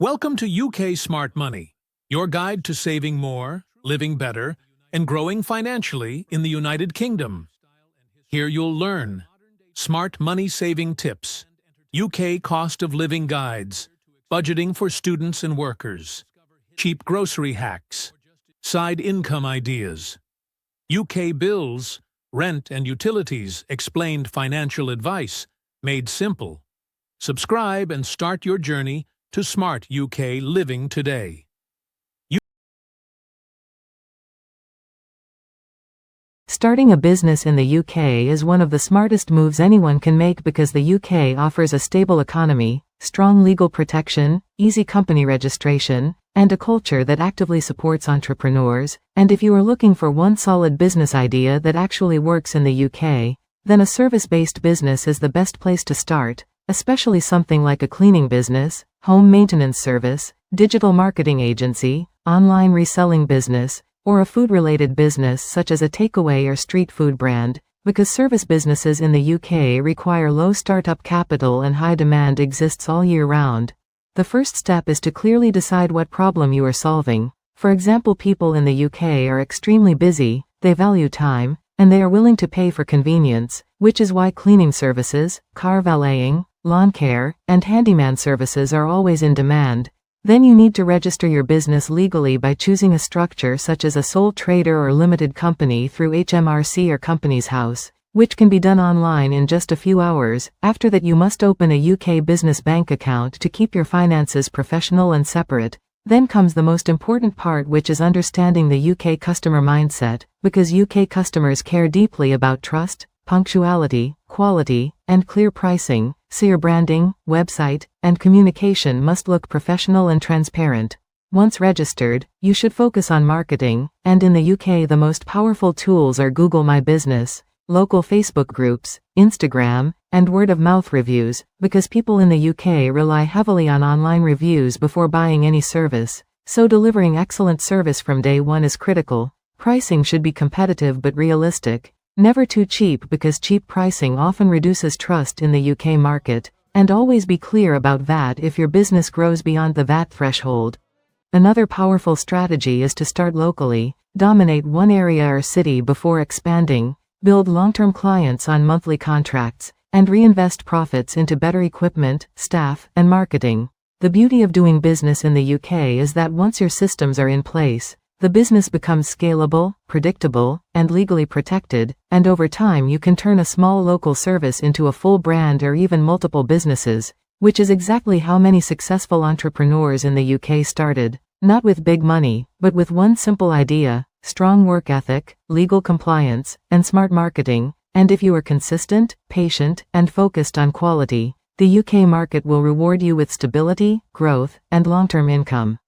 Welcome to UK Smart Money, your guide to saving more, living better, and growing financially in the United Kingdom. Here you'll learn smart money saving tips, UK cost of living guides, budgeting for students and workers, cheap grocery hacks, side income ideas, UK bills, rent and utilities explained financial advice made simple. Subscribe and start your journey to smart UK living today. Starting a business in the UK is one of the smartest moves anyone can make because the UK offers a stable economy, strong legal protection, easy company registration, and a culture that actively supports entrepreneurs. And if you are looking for one solid business idea that actually works in the UK, then a service-based business is the best place to start, especially something like a cleaning business, home maintenance service, digital marketing agency, online reselling business, or a food-related business such as a takeaway or street food brand, because service businesses in the UK require low startup capital and high demand exists all year round. The first step is to clearly decide what problem you are solving. For example, people in the UK are extremely busy, they value time, and they are willing to pay for convenience, which is why cleaning services, car valeting, lawn care, and handyman services are always in demand. Then you need to register your business legally by choosing a structure such as a sole trader or limited company through HMRC or Companies House, which can be done online in just a few hours. After that, you must open a UK business bank account to keep your finances professional and separate. Then comes the most important part, which is understanding the UK customer mindset, because UK customers care deeply about trust, punctuality, quality, and clear pricing, so your branding, website, and communication must look professional and transparent. Once registered, you should focus on marketing, and in the UK the most powerful tools are Google My Business, local Facebook groups, Instagram, and word-of-mouth reviews, because people in the UK rely heavily on online reviews before buying any service, so delivering excellent service from day one is critical. Pricing should be competitive but realistic. Never too cheap, because cheap pricing often reduces trust in the UK market, and always be clear about VAT if your business grows beyond the VAT threshold. Another powerful strategy is to start locally, dominate one area or city before expanding, build long-term clients on monthly contracts, and reinvest profits into better equipment, staff, and marketing. The beauty of doing business in the UK is that once your systems are in place, the business becomes scalable, predictable, and legally protected, and over time you can turn a small local service into a full brand or even multiple businesses, which is exactly how many successful entrepreneurs in the UK started, not with big money, but with one simple idea, strong work ethic, legal compliance, and smart marketing. And if you are consistent, patient, and focused on quality, the UK market will reward you with stability, growth, and long-term income.